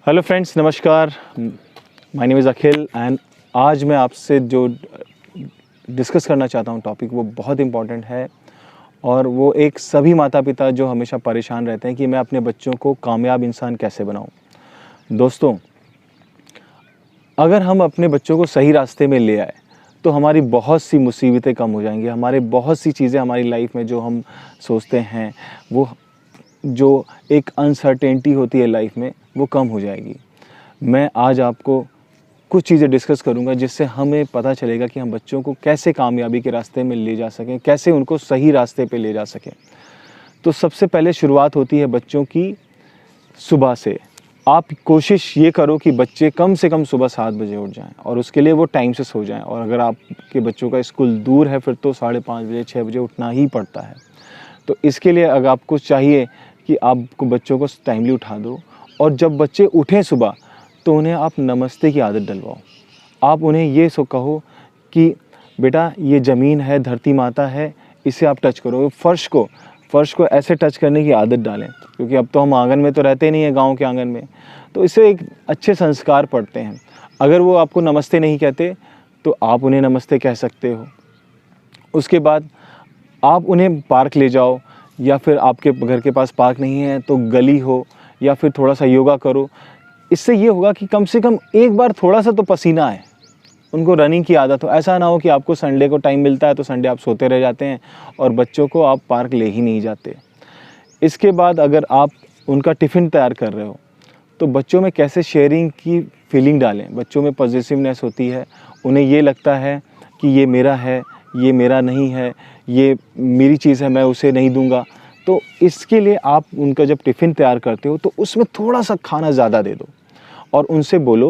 Hello friends, नमस्कार। My name is Akhil and आज मैं आपसे जो डिस्कस करना चाहता हूँ टॉपिक वो बहुत इम्पॉर्टेंट है और वो एक सभी माता पिता जो हमेशा परेशान रहते हैं कि मैं अपने बच्चों को कामयाब इंसान कैसे बनाऊँ। दोस्तों, अगर हम अपने बच्चों को सही रास्ते में ले आए तो हमारी बहुत सी मुसीबतें कम हो जाएंगी। हमारे बहुत सी चीज़ें हमारी लाइफ में जो हम सोचते हैं, वो जो एक अनसर्टेनिटी होती है लाइफ में, वो कम हो जाएगी। मैं आज आपको कुछ चीज़ें डिस्कस करूंगा जिससे हमें पता चलेगा कि हम बच्चों को कैसे कामयाबी के रास्ते में ले जा सकें, कैसे उनको सही रास्ते पे ले जा सकें। तो सबसे पहले शुरुआत होती है बच्चों की सुबह से। आप कोशिश ये करो कि बच्चे कम से कम सुबह 7 बजे उठ जाएं और उसके लिए वो टाइम से सो जाएं। और अगर आपके बच्चों का स्कूल दूर है फिर तो 5:30 बजे 6 बजे उठना ही पड़ता है। तो इसके लिए अगर आपको चाहिए कि आपको बच्चों को टाइमली उठा दो और जब बच्चे उठें सुबह तो उन्हें आप नमस्ते की आदत डलवाओ। आप उन्हें ये सो कहो कि बेटा ये ज़मीन है, धरती माता है, इसे आप टच करो। फ़र्श को ऐसे टच करने की आदत डालें, क्योंकि अब तो हम आंगन में तो रहते नहीं हैं, गांव के आंगन में, तो इससे एक अच्छे संस्कार पड़ते हैं। अगर वो आपको नमस्ते नहीं कहते तो आप उन्हें नमस्ते कह सकते हो। उसके बाद आप उन्हें पार्क ले जाओ, या फिर आपके घर के पास पार्क नहीं है तो गली हो, या फिर थोड़ा सा योगा करो। इससे ये होगा कि कम से कम एक बार थोड़ा सा तो पसीना आए, उनको रनिंग की आदत हो। ऐसा ना हो कि आपको संडे को टाइम मिलता है तो संडे आप सोते रह जाते हैं और बच्चों को आप पार्क ले ही नहीं जाते। इसके बाद अगर आप उनका टिफ़िन तैयार कर रहे हो तो बच्चों में कैसे शेयरिंग की फीलिंग डालें। बच्चों में पॉजिटिवनेस होती है, उन्हें ये लगता है कि ये मेरा है, ये मेरा नहीं है, ये मेरी चीज़ है, मैं उसे नहीं दूंगा। तो इसके लिए आप उनका जब टिफ़िन तैयार करते हो तो उसमें थोड़ा सा खाना ज़्यादा दे दो और उनसे बोलो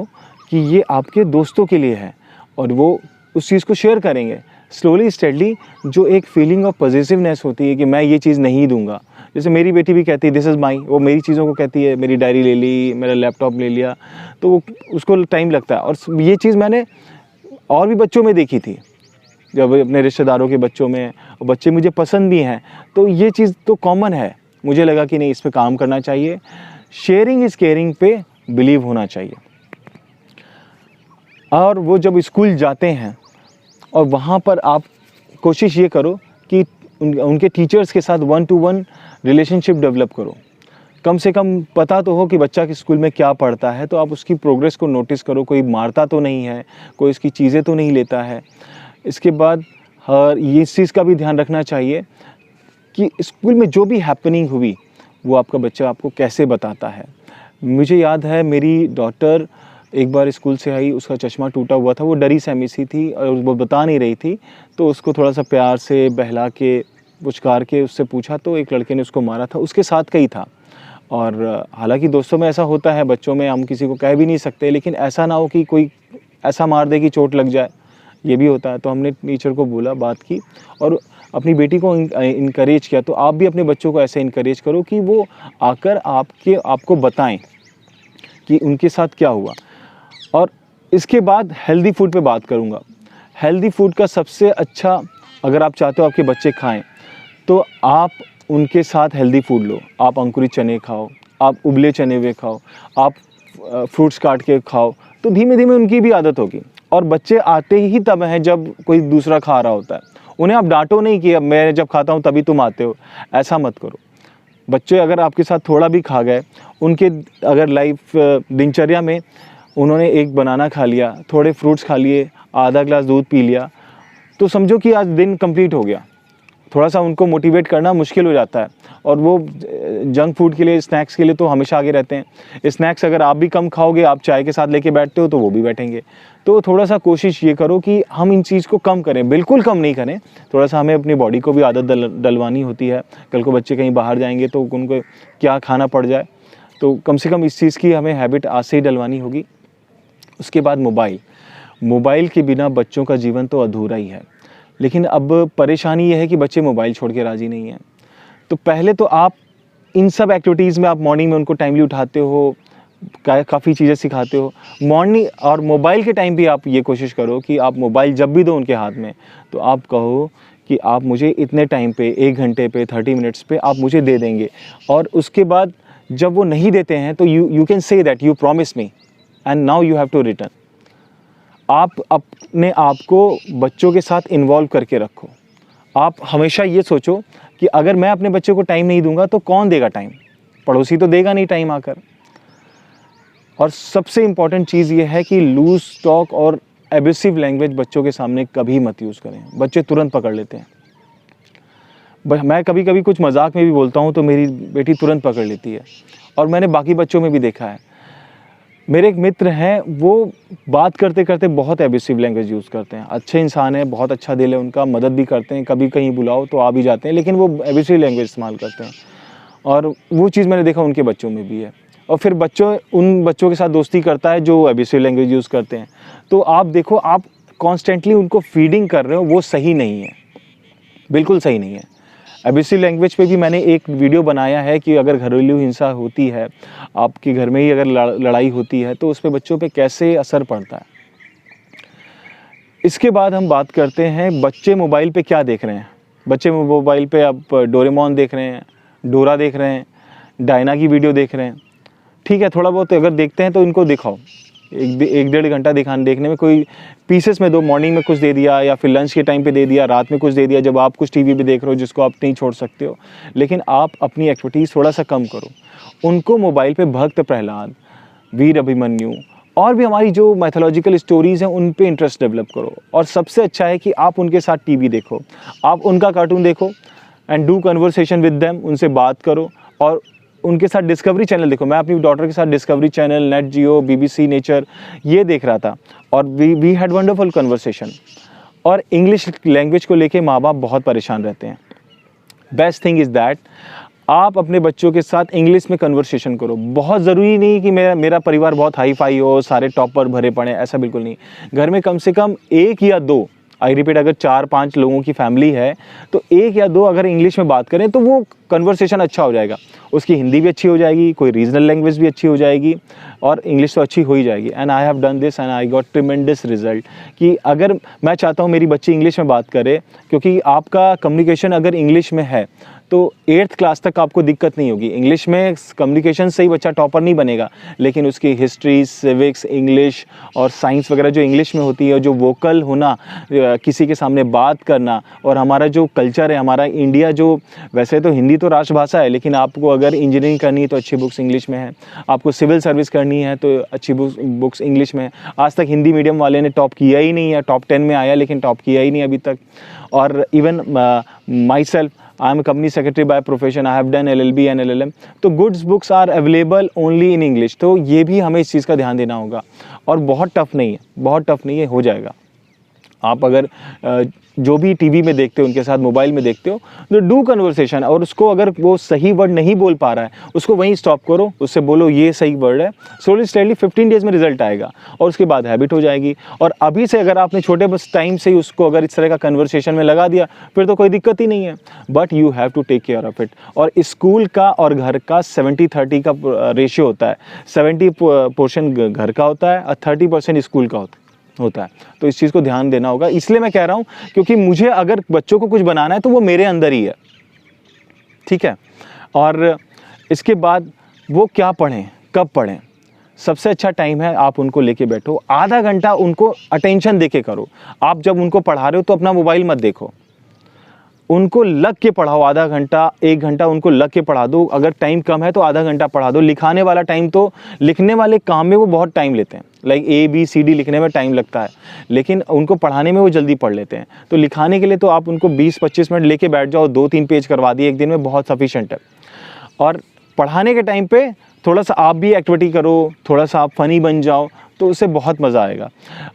कि ये आपके दोस्तों के लिए है और वो उस चीज़ को शेयर करेंगे। स्लोली स्टेडली जो एक फीलिंग ऑफ पॉजिटिवनेस होती है कि मैं ये चीज़ नहीं दूंगा। जैसे मेरी बेटी भी कहती है दिस इज़ माई, वो मेरी चीज़ों को कहती है, मेरी डायरी ले ली, मेरा लैपटॉप ले लिया, तो उसको टाइम लगता है। और ये चीज़ मैंने और भी बच्चों में देखी थी, जब अपने रिश्तेदारों के बच्चों में, और बच्चे मुझे पसंद भी हैं, तो ये चीज़ तो कॉमन है। मुझे लगा कि नहीं, इस पे काम करना चाहिए। शेयरिंग इज़ केयरिंग पे बिलीव होना चाहिए। और वो जब स्कूल जाते हैं और वहाँ पर आप कोशिश ये करो कि उनके टीचर्स के साथ 1-to-1 रिलेशनशिप डेवलप करो। कम से कम पता तो हो कि बच्चा किस स्कूल में क्या पढ़ता है, तो आप उसकी प्रोग्रेस को नोटिस करो। कोई मारता तो नहीं है, कोई इसकी चीज़ें तो नहीं लेता है। इसके बाद ये इस चीज़ का भी ध्यान रखना चाहिए कि स्कूल में जो भी हैपनिंग हुई वो आपका बच्चा आपको कैसे बताता है। मुझे याद है मेरी डॉटर एक बार स्कूल से आई, उसका चश्मा टूटा हुआ था, वो डरी सहमी सी थी और वो बता नहीं रही थी। तो उसको थोड़ा सा प्यार से बहला के पुचकार के उससे पूछा तो एक लड़के ने उसको मारा था, उसके साथ का ही था। और हालांकि दोस्तों में ऐसा होता है, बच्चों में हम किसी को कह भी नहीं सकते, लेकिन ऐसा ना हो कि कोई ऐसा मार दे कि चोट लग जाए, ये भी होता है। तो हमने टीचर को बोला, बात की और अपनी बेटी को इनकरेज किया। तो आप भी अपने बच्चों को ऐसे इनकरेज करो कि वो आकर आपको बताएं कि उनके साथ क्या हुआ। और इसके बाद हेल्दी फूड पे बात करूँगा। हेल्दी फूड का सबसे अच्छा, अगर आप चाहते हो आपके बच्चे खाएं, तो आप उनके साथ हेल्दी फूड लो। आप अंकुरित चने खाओ, आप उबले चने हुए खाओ, आप फ्रूट्स काट के खाओ, तो धीमे धीमे उनकी भी आदत होगी। और बच्चे आते ही तब हैं जब कोई दूसरा खा रहा होता है। उन्हें आप डांटो नहीं कि अब मैं जब खाता हूँ तभी तुम आते हो, ऐसा मत करो। बच्चे अगर आपके साथ थोड़ा भी खा गए, उनके अगर लाइफ दिनचर्या में उन्होंने एक बनाना खा लिया, थोड़े फ्रूट्स खा लिए, आधा ग्लास दूध पी लिया, तो समझो कि आज दिन कंप्लीट हो गया। थोड़ा सा उनको मोटिवेट करना मुश्किल हो जाता है और वो जंक फूड के लिए, स्नैक्स के लिए तो हमेशा आगे रहते हैं। स्नैक्स अगर आप भी कम खाओगे, आप चाय के साथ लेके बैठते हो तो वो भी बैठेंगे। तो थोड़ा सा कोशिश ये करो कि हम इन चीज़ को कम करें, बिल्कुल कम नहीं करें। थोड़ा सा हमें अपनी बॉडी को भी आदत डलवानी होती है। कल को बच्चे कहीं बाहर जाएंगे तो उनको क्या खाना पड़ जाए, तो कम से कम इस चीज़ की हमें हैबिट आज से ही डलवानी होगी। उसके बाद मोबाइल के बिना बच्चों का जीवन तो अधूरा ही है। लेकिन अब परेशानी ये है कि बच्चे मोबाइल छोड़ के राज़ी नहीं हैं। तो पहले तो आप इन सब एक्टिविटीज़ में, आप मॉर्निंग में उनको टाइमली उठाते हो, काफ़ी चीज़ें सिखाते हो मॉर्निंग। और मोबाइल के टाइम भी आप ये कोशिश करो कि आप मोबाइल जब भी दो उनके हाथ में, तो आप कहो कि आप मुझे इतने टाइम पे, 1 घंटे पे, 30 मिनट्स पे आप मुझे दे देंगे। और उसके बाद जब वो नहीं देते हैं तो you can say that you promise me and now you have to return. आप अपने आप को बच्चों के साथ इन्वॉल्व करके रखो। आप हमेशा ये सोचो कि अगर मैं अपने बच्चे को टाइम नहीं दूंगा तो कौन देगा टाइम? पड़ोसी तो देगा नहीं टाइम आकर। और सबसे इम्पॉर्टेंट चीज़ ये है कि लूज टॉक और एब्यूसिव लैंग्वेज बच्चों के सामने कभी मत यूज़ करें। बच्चे तुरंत पकड़ लेते हैं। मैं कभी कभी कुछ मजाक में भी बोलता हूँ तो मेरी बेटी तुरंत पकड़ लेती है, और मैंने बाकी बच्चों में भी देखा है। मेरे एक मित्र हैं, वो बात करते करते बहुत एब्यूसिव लैंग्वेज यूज़ करते हैं। अच्छे इंसान हैं, बहुत अच्छा दिल है उनका, मदद भी करते हैं, कभी कहीं बुलाओ तो आ भी जाते हैं, लेकिन वो एब्यूसिव लैंग्वेज इस्तेमाल करते हैं। और वो चीज़ मैंने देखा उनके बच्चों में भी है। और फिर उन बच्चों के साथ दोस्ती करता है जो एब्यूसिव लैंग्वेज यूज़ करते हैं। तो आप देखो, आप कॉन्स्टेंटली उनको फीडिंग कर रहे हो, वो सही नहीं है, बिल्कुल सही नहीं है। एब्यूसिव लैंग्वेज पे भी मैंने एक वीडियो बनाया है कि अगर घरेलू हिंसा होती है, आपके घर में ही अगर लड़ाई होती है, तो उस पे बच्चों पे कैसे असर पड़ता है। इसके बाद हम बात करते हैं बच्चे मोबाइल पे क्या देख रहे हैं। बच्चे मोबाइल पे अब डोरेमोन देख रहे हैं, डोरा देख रहे हैं, डायना की वीडियो देख रहे हैं। ठीक है, थोड़ा बहुत अगर देखते हैं तो इनको दिखाओ, एक डेढ़ घंटा देखने में कोई पीसेस में दो। मॉर्निंग में कुछ दे दिया, या फिर लंच के टाइम पे दे दिया, रात में कुछ दे दिया, जब आप कुछ टीवी पे देख रहे हो जिसको आप नहीं छोड़ सकते हो। लेकिन आप अपनी एक्टिविटीज़ थोड़ा सा कम करो। उनको मोबाइल पे भक्त प्रहलाद, वीर अभिमन्यु और भी हमारी जो मैथोलॉजिकल स्टोरीज़ हैं उन पे इंटरेस्ट डेवलप करो। और सबसे अच्छा है कि आप उनके साथ टीवी देखो, आप उनका कार्टून देखो and do conversation with them, उनसे बात करो और उनके साथ डिस्कवरी चैनल देखो। मैं अपनी डॉटर के साथ डिस्कवरी चैनल, नेट जियो, BBC नेचर ये देख रहा था, और वी हैड वंडरफुल कन्वर्सेशन। और इंग्लिश लैंग्वेज को लेके माँ बाप बहुत परेशान रहते हैं। बेस्ट थिंग इज़ दैट आप अपने बच्चों के साथ इंग्लिश में कन्वर्सेशन करो। बहुत ज़रूरी नहीं कि मेरा परिवार बहुत हाई फाई हो, सारे टॉपर भरे पड़े, ऐसा बिल्कुल नहीं। घर में कम से कम एक या दो, आई रिपीट, अगर 4-5 लोगों की फैमिली है तो एक या दो अगर इंग्लिश में बात करें तो वो कन्वर्सेशन अच्छा हो जाएगा। उसकी हिंदी भी अच्छी हो जाएगी, कोई रीजनल लैंग्वेज भी अच्छी हो जाएगी, और इंग्लिश तो अच्छी हो ही जाएगी। And I have done this and I got tremendous result. कि अगर मैं चाहता हूँ मेरी बच्ची इंग्लिश में बात करे, क्योंकि आपका कम्युनिकेशन अगर इंग्लिश में है तो 8th क्लास तक आपको दिक्कत नहीं होगी। इंग्लिश में कम्युनिकेशन से ही बच्चा टॉपर नहीं बनेगा, लेकिन उसकी हिस्ट्री, सिविक्स, इंग्लिश और साइंस वगैरह जो इंग्लिश में होती है, जो वोकल होना, किसी के सामने बात करना, और हमारा जो कल्चर है, हमारा इंडिया जो, वैसे तो हिंदी तो राष्ट्रभाषा है, लेकिन आपको अगर इंजीनियरिंग करनी है तो अच्छी बुक्स इंग्लिश में है, आपको सिविल सर्विस करनी है तो अच्छी बुक्स इंग्लिश में है। आज तक हिंदी मीडियम वाले ने टॉप किया ही नहीं है, टॉप 10 में आया लेकिन टॉप किया ही नहीं अभी तक। और even my self, I am a company secretary by profession. I have done LLB and LLM. तो goods books are available only in English. तो ये भी हमें इस चीज़ का ध्यान देना होगा। और बहुत टफ नहीं है, बहुत टफ नहीं है, हो जाएगा। आप अगर जो भी टीवी में देखते हो उनके साथ मोबाइल में देखते हो तो डू कन्वर्सेशन, और उसको अगर वो सही वर्ड नहीं बोल पा रहा है उसको वहीं स्टॉप करो, उससे बोलो ये सही वर्ड है। स्लोली 15 डेज में रिजल्ट आएगा और उसके बाद हैबिट हो जाएगी। और अभी से अगर आपने छोटे बस टाइम से ही उसको अगर इस तरह का कन्वर्सेशन में लगा दिया फिर तो कोई दिक्कत ही नहीं है। But you have to take care of it. और स्कूल का और घर का 70-30 का रेशियो होता है। 70% घर का होता है और 30% स्कूल का होता है। तो इस चीज़ को ध्यान देना होगा। इसलिए मैं कह रहा हूँ क्योंकि मुझे अगर बच्चों को कुछ बनाना है तो वो मेरे अंदर ही है, ठीक है। और इसके बाद वो क्या पढ़ें, कब पढ़ें, सबसे अच्छा टाइम है आप उनको लेके बैठो, आधा घंटा उनको अटेंशन देके करो। आप जब उनको पढ़ा रहे हो तो अपना मोबाइल मत देखो, उनको लग के पढ़ाओ। आधा घंटा 1 घंटा उनको लग के पढ़ा दो। अगर टाइम कम है तो आधा घंटा पढ़ा दो। लिखाने वाला टाइम तो, लिखने वाले काम में वो बहुत टाइम लेते हैं, लाइक ABCD लिखने में टाइम लगता है, लेकिन उनको पढ़ाने में वो जल्दी पढ़ लेते हैं। तो लिखाने के लिए तो आप उनको 20-25 मिनट लेके बैठ जाओ, 2-3 पेज करवा दिए एक दिन में, बहुत सफिशेंट है। और पढ़ाने के टाइम पे थोड़ा सा आप भी एक्टिविटी करो, थोड़ा सा आप फ़नी बन जाओ, तो उससे बहुत मज़ा आएगा।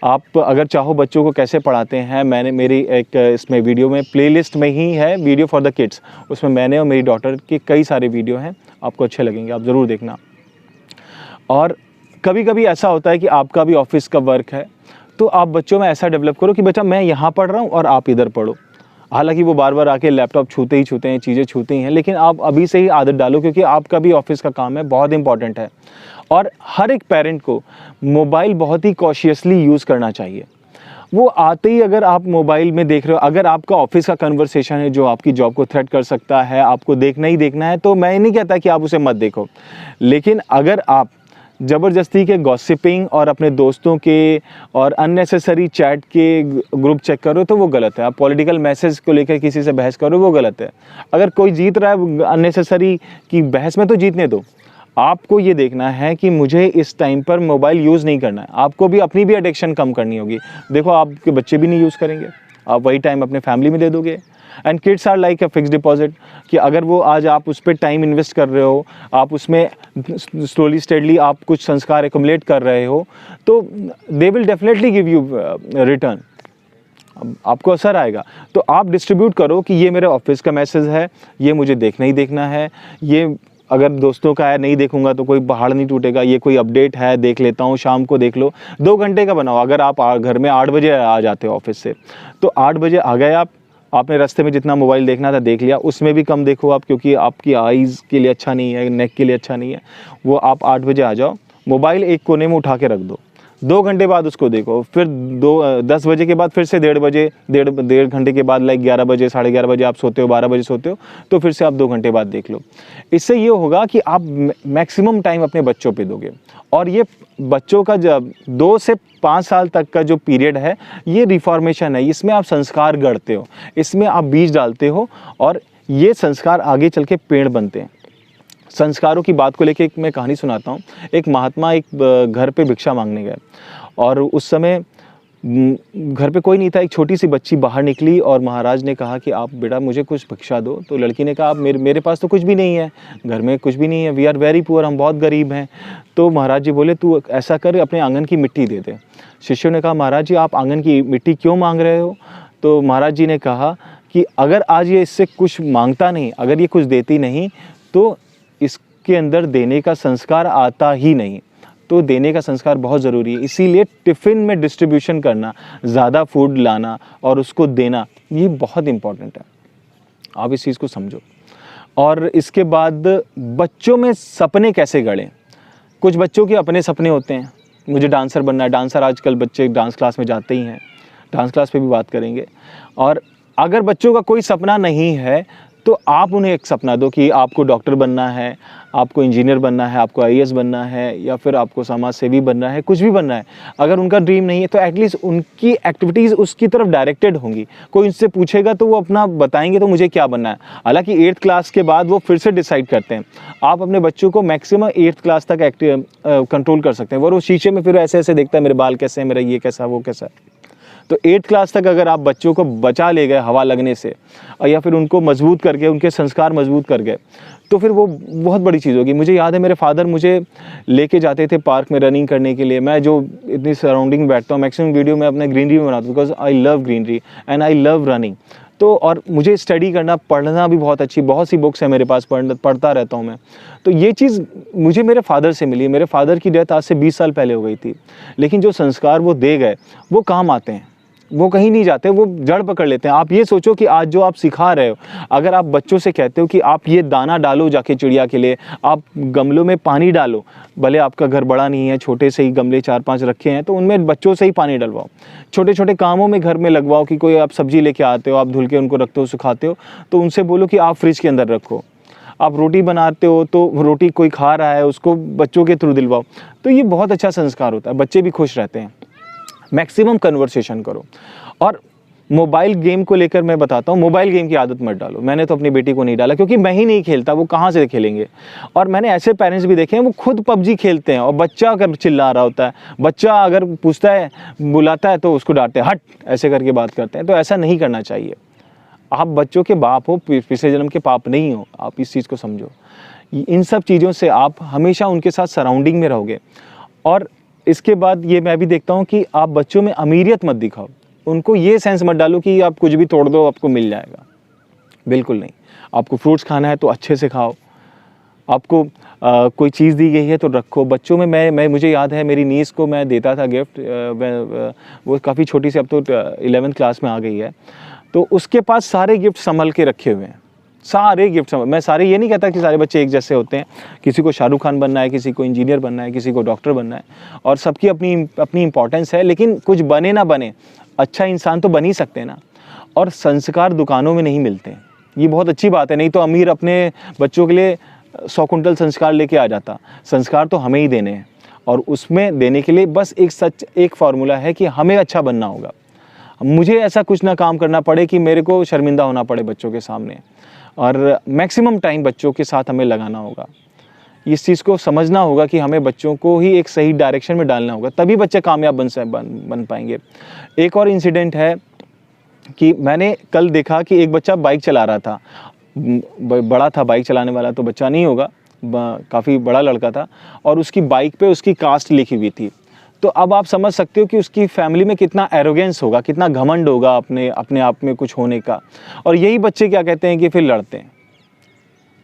आप अगर चाहो बच्चों को कैसे पढ़ाते हैं, मैंने मेरी एक इसमें वीडियो में, प्लेलिस्ट में ही है वीडियो फॉर द किड्स, उसमें मैंने और मेरी डॉटर के कई सारे वीडियो हैं, आपको अच्छे लगेंगे, आप ज़रूर देखना। और कभी कभी ऐसा होता है कि आपका भी ऑफिस का वर्क है, तो आप बच्चों में ऐसा डेवलप करो कि बेटा मैं यहाँ पढ़ रहा हूँ और आप इधर पढ़ो। हालांकि वो बार बार आके लैपटॉप छूते हैं, चीज़ें छूते ही हैं, लेकिन आप अभी से ही आदत डालो, क्योंकि आपका भी ऑफिस का काम है, बहुत इंपॉर्टेंट है। और हर एक पेरेंट को मोबाइल बहुत ही कॉशियसली यूज़ करना चाहिए। वो आते ही अगर आप मोबाइल में देख रहे हो, अगर आपका ऑफिस का कन्वर्सेशन है जो आपकी जॉब को थ्रेट कर सकता है, आपको देखना ही देखना है, तो मैं नहीं कहता कि आप उसे मत देखो। लेकिन अगर आप ज़बरदस्ती के गॉसिपिंग और अपने दोस्तों के और अननेसेसरी चैट के ग्रुप चेक करो तो वो गलत है। आप पॉलिटिकल मैसेज को लेकर किसी से बहस करो, वो गलत है। अगर कोई जीत रहा है अननेसेसरी की बहस में, तो जीतने दो। आपको ये देखना है कि मुझे इस टाइम पर मोबाइल यूज़ नहीं करना है। आपको भी अपनी भी एडिक्शन कम करनी होगी। देखो, आपके बच्चे भी नहीं यूज़ करेंगे, आप वही टाइम अपने फैमिली में दे दोगे। And kids are like a fix deposit, कि अगर वो आज आप उस पर टाइम इन्वेस्ट कर रहे हो, आप उसमें स्लोली स्टेडली आप कुछ संस्कार एक्युमुलेट कर रहे हो, तो they will definitely give you return. आपको असर आएगा। तो आप डिस्ट्रीब्यूट करो कि ये मेरे ऑफिस का मैसेज है, ये मुझे देखना ही देखना है, ये अगर दोस्तों का है नहीं देखूंगा तो कोई पहाड़ नहीं टूटेगा, ये कोई अपडेट है देख लेता हूँ, शाम को देख लो। 2 घंटे का बनाओ। अगर आप घर में 8 बजे आ जाते हो ऑफिस से, तो 8 बजे आ गए आपने रास्ते में जितना मोबाइल देखना था देख लिया, उसमें भी कम देखो आप, क्योंकि आपकी आईज़ के लिए अच्छा नहीं है, नेक के लिए अच्छा नहीं है वो। आप 8 बजे आ जाओ, मोबाइल एक कोने में उठा के रख दो, 2 घंटे बाद उसको देखो। फिर 10 बजे के बाद फिर से 1:30 बजे, डेढ़ घंटे के बाद लाइक 11 बजे, 11:30 बजे आप सोते हो, 12 बजे सोते हो, तो फिर से आप 2 घंटे बाद देख लो। इससे ये होगा कि आप मैक्सिमम टाइम अपने बच्चों पे दोगे। और ये बच्चों का जब 2 से 5 साल तक का जो पीरियड है, ये रिफॉर्मेशन है। इसमें आप संस्कार गढ़ते हो, इसमें आप बीज डालते हो, और ये संस्कार आगे चल के पेड़ बनते हैं। संस्कारों की बात को लेके एक मैं कहानी सुनाता हूँ। एक महात्मा एक घर पे भिक्षा मांगने गए, और उस समय घर पे कोई नहीं था। एक छोटी सी बच्ची बाहर निकली और महाराज ने कहा कि आप बेटा मुझे कुछ भिक्षा दो। तो लड़की ने कहा, आप मेरे पास तो कुछ भी नहीं है, घर में कुछ भी नहीं है, वी आर वेरी पुअर, हम बहुत गरीब हैं। तो महाराज जी बोले, तू ऐसा कर, अपने आंगन की मिट्टी दे दे। शिष्यों ने कहा, महाराज जी आप आंगन की मिट्टी क्यों मांग रहे हो? तो महाराज जी ने कहा कि अगर आज ये इससे कुछ मांगता नहीं, अगर ये कुछ देती नहीं, तो इसके अंदर देने का संस्कार आता ही नहीं। तो देने का संस्कार बहुत ज़रूरी है। इसीलिए टिफ़िन में डिस्ट्रीब्यूशन करना, ज़्यादा फूड लाना और उसको देना, ये बहुत इम्पॉर्टेंट है। आप इस चीज़ को समझो। और इसके बाद बच्चों में सपने कैसे गढ़ें। कुछ बच्चों के अपने सपने होते हैं, मुझे डांसर बनना है। डांसर आजकल बच्चे डांस क्लास में जाते ही हैं, डांस क्लास पे भी बात करेंगे। और अगर बच्चों का कोई सपना नहीं है, तो आप उन्हें एक सपना दो कि आपको डॉक्टर बनना है, आपको इंजीनियर बनना है, आपको आईएएस बनना है, या फिर आपको समाज सेवी बनना है, कुछ भी बनना है। अगर उनका ड्रीम नहीं है, तो एटलीस्ट उनकी एक्टिविटीज़ उसकी तरफ डायरेक्टेड होंगी। कोई उनसे पूछेगा तो वो अपना बताएंगे तो मुझे क्या बनना है। हालांकि 8th क्लास के बाद वो फिर से डिसाइड करते हैं। आप अपने बच्चों को मैक्सिमम 8th क्लास तक कंट्रोल कर सकते हैं। वो शीशे में फिर ऐसे ऐसे देखता है, मेरे बाल कैसे हैं, मेरा ये कैसा, वो कैसा। तो 8th क्लास तक अगर आप बच्चों को बचा ले गए हवा लगने से, या फिर उनको मजबूत करके, उनके संस्कार मजबूत कर गए, तो फिर वो बहुत बड़ी चीज़ होगी। मुझे याद है, मेरे फादर मुझे लेके जाते थे पार्क में रनिंग करने के लिए। मैं जो इतनी सराउंडिंग में बैठता हूँ, मैक्सिमम वीडियो मैं अपने ग्रीनरी में बनाता हूँ, because I love greenery and I love running. तो और मुझे स्टडी करना, पढ़ना भी बहुत अच्छी, बहुत सी बुक्स हैं मेरे पास, पढ़ता रहता हूँ मैं। तो ये चीज़ मुझे मेरे फादर से मिली। मेरे फादर की डेथ आज से 20 साल पहले हो गई थी, लेकिन जो संस्कार वो दे गए वो काम आते हैं, वो कहीं नहीं जाते, वो जड़ पकड़ लेते हैं। आप ये सोचो कि आज जो आप सिखा रहे हो, अगर आप बच्चों से कहते हो कि आप ये दाना डालो जाके चिड़िया के लिए, आप गमलों में पानी डालो, भले आपका घर बड़ा नहीं है, छोटे से ही गमले 4-5 रखे हैं, तो उनमें बच्चों से ही पानी डलवाओ। छोटे छोटे कामों में घर में लगवाओ, कि कोई आप सब्जी लेके आते हो, आप धुल के उनको रखते हो, सुखाते हो, तो उनसे बोलो कि आप फ्रिज के अंदर रखो। आप रोटी बनाते हो तो रोटी कोई खा रहा है, उसको बच्चों के थ्रू दिलवाओ। तो ये बहुत अच्छा संस्कार होता है, बच्चे भी खुश रहते हैं। मैक्सिमम कन्वर्सेशन करो। और मोबाइल गेम को लेकर मैं बताता हूँ, मोबाइल गेम की आदत मत डालो। मैंने तो अपनी बेटी को नहीं डाला, क्योंकि मैं ही नहीं खेलता, वो कहाँ से खेलेंगे। और मैंने ऐसे पेरेंट्स भी देखे हैं, वो खुद पबजी खेलते हैं, और बच्चा अगर चिल्ला रहा होता है, बच्चा अगर पूछता है, बुलाता है, तो उसको डांटते हैं, हट, ऐसे करके बात करते हैं। तो ऐसा नहीं करना चाहिए। आप बच्चों के बाप हो, पिछले जन्म के पाप नहीं हो। आप इस चीज़ को समझो। इन सब चीज़ों से आप हमेशा उनके साथ सराउंडिंग में रहोगे। और इसके बाद ये मैं भी देखता हूँ कि आप बच्चों में अमीरियत मत दिखाओ। उनको ये सेंस मत डालो कि आप कुछ भी तोड़ दो आपको मिल जाएगा, बिल्कुल नहीं। आपको फ्रूट्स खाना है तो अच्छे से खाओ, आपको कोई चीज़ दी गई है तो रखो। बच्चों में मैं मुझे याद है, मेरी नीस को मैं देता था गिफ्ट, वो काफ़ी छोटी सी, अब तो 11th क्लास में आ गई है, तो उसके पास सारे गिफ्ट संभल के रखे हुए हैं, सारे गिफ्ट। मैं सारे ये नहीं कहता कि सारे बच्चे एक जैसे होते हैं। किसी को शाहरुख खान बनना है, किसी को इंजीनियर बनना है, किसी को डॉक्टर बनना है, और सबकी अपनी अपनी इंपॉर्टेंस है। लेकिन कुछ बने ना बने, अच्छा इंसान तो बन ही सकते हैं ना। और संस्कार दुकानों में नहीं मिलते हैं, ये बहुत अच्छी बात है, नहीं तो अमीर अपने बच्चों के लिए 100 कुंटल संस्कार लेके आ जाता। संस्कार तो हमें ही देने हैं, और उसमें देने के लिए बस एक फार्मूला है कि हमें अच्छा बनना होगा। मुझे ऐसा कुछ ना काम करना पड़े कि मेरे को शर्मिंदा होना पड़े बच्चों के सामने, और मैक्सिमम टाइम बच्चों के साथ हमें लगाना होगा। इस चीज़ को समझना होगा कि हमें बच्चों को ही एक सही डायरेक्शन में डालना होगा, तभी बच्चे कामयाब बन पाएंगे। एक और इंसिडेंट है कि मैंने कल देखा कि एक बच्चा बाइक चला रहा था, बड़ा था, बाइक चलाने वाला तो बच्चा नहीं होगा, काफ़ी बड़ा लड़का था, और उसकी बाइक पे उसकी कास्ट लिखी हुई थी। तो अब आप समझ सकते हो कि उसकी फैमिली में कितना एरोगेंस होगा, कितना घमंड होगा अपने आप में कुछ होने का। और यही बच्चे क्या कहते हैं कि फिर लड़ते हैं।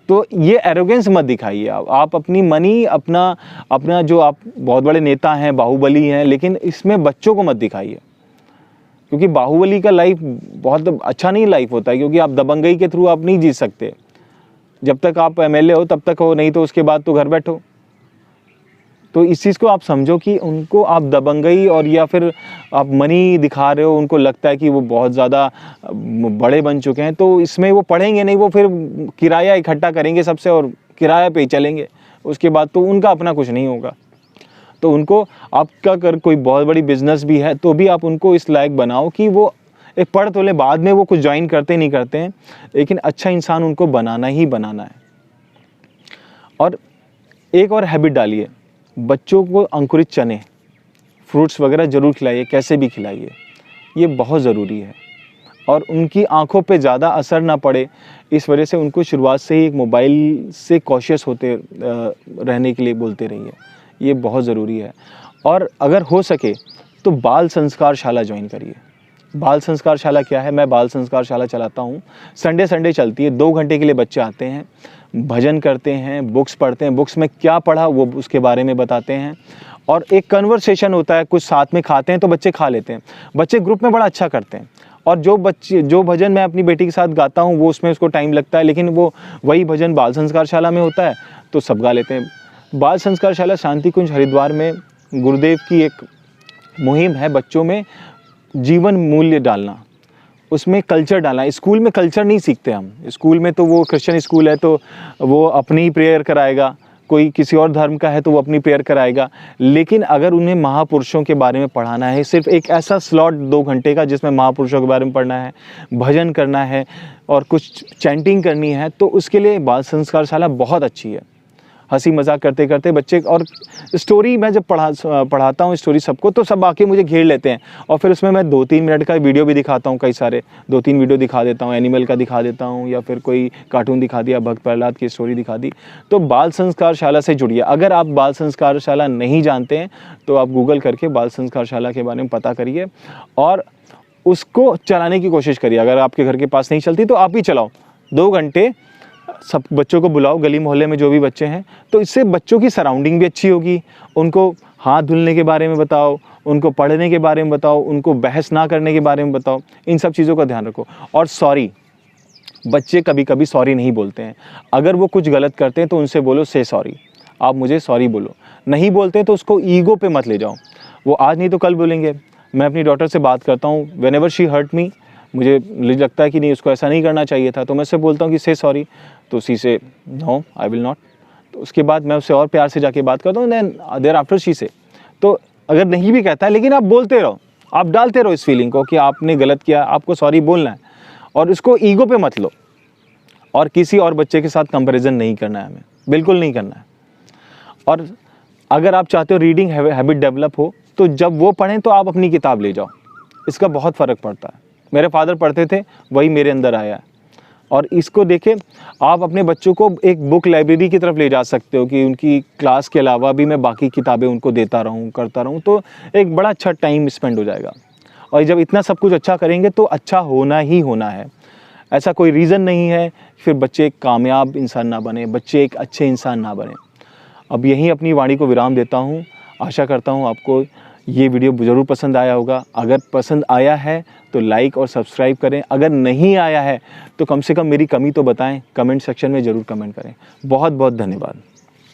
तो ये एरोगेंस मत दिखाइए आप अपनी मनी, अपना जो आप बहुत बड़े नेता हैं, बाहुबली हैं, लेकिन इसमें बच्चों को मत दिखाइए, क्योंकि बाहुबली का लाइफ बहुत अच्छा नहीं लाइफ होता है, क्योंकि आप दबंगई के थ्रू आप नहीं जीत सकते। जब तक आप एमएलए हो तब तक हो, नहीं तो उसके बाद तो घर बैठो। तो इस चीज़ को आप समझो कि उनको आप दबंगई और या फिर आप मनी दिखा रहे हो, उनको लगता है कि वो बहुत ज़्यादा बड़े बन चुके हैं, तो इसमें वो पढ़ेंगे नहीं, वो फिर किराया इकट्ठा करेंगे सबसे और किराया पे ही चलेंगे, उसके बाद तो उनका अपना कुछ नहीं होगा। तो उनको आपका अगर कोई बहुत बड़ी बिजनेस भी है तो भी आप उनको इस लायक बनाओ कि वो एक पढ़ तो ले, बाद में वो कुछ ज्वाइन करते नहीं करते हैं, लेकिन अच्छा इंसान उनको बनाना ही बनाना है। और एक और हैबिट डालिए, बच्चों को अंकुरित चने, फ्रूट्स वगैरह ज़रूर खिलाइए, कैसे भी खिलाइए, ये बहुत ज़रूरी है। और उनकी आँखों पे ज़्यादा असर ना पड़े, इस वजह से उनको शुरुआत से ही एक मोबाइल से कॉशियस होते रहने के लिए बोलते रहिए, ये बहुत ज़रूरी है। और अगर हो सके तो बाल संस्कार शाला ज्वाइन करिए। बाल संस्कार शाला क्या है? मैं बाल संस्कार शाला चलाता हूँ, संडे चलती है, 2 घंटे के लिए बच्चे आते हैं, भजन करते हैं, बुक्स पढ़ते हैं, बुक्स में क्या पढ़ा वो उसके बारे में बताते हैं, और एक कन्वर्सेशन होता है, कुछ साथ में खाते हैं तो बच्चे खा लेते हैं। बच्चे ग्रुप में बड़ा अच्छा करते हैं, और जो भजन मैं अपनी बेटी के साथ गाता हूँ वो उसमें उसको टाइम लगता है, लेकिन वो वही भजन बाल संस्कार शाला में होता है तो सब गा लेते हैं। बाल संस्कार शाला शांति कुंज हरिद्वार में गुरुदेव की एक मुहिम है, बच्चों में जीवन मूल्य डालना, उसमें कल्चर डालना। स्कूल में कल्चर नहीं सीखते हम, स्कूल में तो वो क्रिश्चियन स्कूल है तो वो अपनी ही प्रेयर कराएगा, कोई किसी और धर्म का है तो वो अपनी प्रेयर कराएगा, लेकिन अगर उन्हें महापुरुषों के बारे में पढ़ाना है, सिर्फ एक ऐसा स्लॉट 2 घंटे का जिसमें महापुरुषों के बारे में पढ़ना है, भजन करना है और कुछ चैंटिंग करनी है, तो उसके लिए बाल संस्कार शाला बहुत अच्छी है। हंसी मजाक करते करते बच्चे, और स्टोरी मैं जब पढ़ाता हूँ स्टोरी सबको, तो सब आके मुझे घेर लेते हैं, और फिर उसमें मैं 2-3 मिनट का वीडियो भी दिखाता हूँ, कई सारे 2-3 वीडियो दिखा देता हूँ, एनिमल का दिखा देता हूँ, या फिर कोई कार्टून दिखा दिया, भक्त प्रहलाद की स्टोरी दिखा दी। तो बाल संस्कार शाला से जुड़िए। अगर आप बाल संस्कार शाला नहीं जानते हैं तो आप गूगल करके बाल संस्कार शाला के बारे में पता करिए और उसको चलाने की कोशिश करिए। अगर आपके घर के पास नहीं चलती तो आप ही चलाओ, 2 घंटे सब बच्चों को बुलाओ, गली मोहल्ले में जो भी बच्चे हैं, तो इससे बच्चों की सराउंडिंग भी अच्छी होगी। उनको हाथ धुलने के बारे में बताओ, उनको पढ़ने के बारे में बताओ, उनको बहस ना करने के बारे में बताओ, इन सब चीज़ों का ध्यान रखो। और सॉरी, बच्चे कभी कभी सॉरी नहीं बोलते हैं। अगर वो कुछ गलत करते हैं तो उनसे बोलो से सॉरी, आप मुझे सॉरी बोलो। नहीं बोलते तो उसको ईगो पे मत ले जाओ, वो आज नहीं तो कल बोलेंगे। मैं अपनी डॉटर से बात करता हूँ, whenever she hurt me, मुझे लगता है कि नहीं उसको ऐसा नहीं करना चाहिए था, तो मैं उससे बोलता हूँ कि से सॉरी, तो सी से नो आई विल नॉट। तो उसके बाद मैं उससे और प्यार से जाके बात करता हूँ, देन देयर आफ्टर शी से। तो अगर नहीं भी कहता है, लेकिन आप बोलते रहो, आप डालते रहो इस फीलिंग को कि आपने गलत किया, आपको सॉरी बोलना है, और इसको ईगो पे मत लो। और किसी और बच्चे के साथ कंपैरिजन नहीं करना है, हमें बिल्कुल नहीं करना है। और अगर आप चाहते हो रीडिंग हैबिट डेवलप हो, तो जब वो पढ़ें तो आप अपनी किताब ले जाओ, इसका बहुत फ़र्क पड़ता है। मेरे फादर पढ़ते थे, वही मेरे अंदर आया है। और इसको देखें, आप अपने बच्चों को एक बुक लाइब्रेरी की तरफ ले जा सकते हो कि उनकी क्लास के अलावा भी मैं बाकी किताबें उनको देता रहूं, करता रहूं, तो एक बड़ा अच्छा टाइम स्पेंड हो जाएगा। और जब इतना सब कुछ अच्छा करेंगे तो अच्छा होना ही होना है, ऐसा कोई रीज़न नहीं है फिर बच्चे एक कामयाब इंसान ना बने, बच्चे एक अच्छे इंसान ना बने। अब यहीं अपनी वाणी को विराम देता हूँ। आशा करता हूँ आपको ये वीडियो ज़रूर पसंद आया होगा। अगर पसंद आया है तो लाइक और सब्सक्राइब करें, अगर नहीं आया है तो कम से कम मेरी कमी तो बताएं, कमेंट सेक्शन में ज़रूर कमेंट करें। बहुत बहुत धन्यवाद।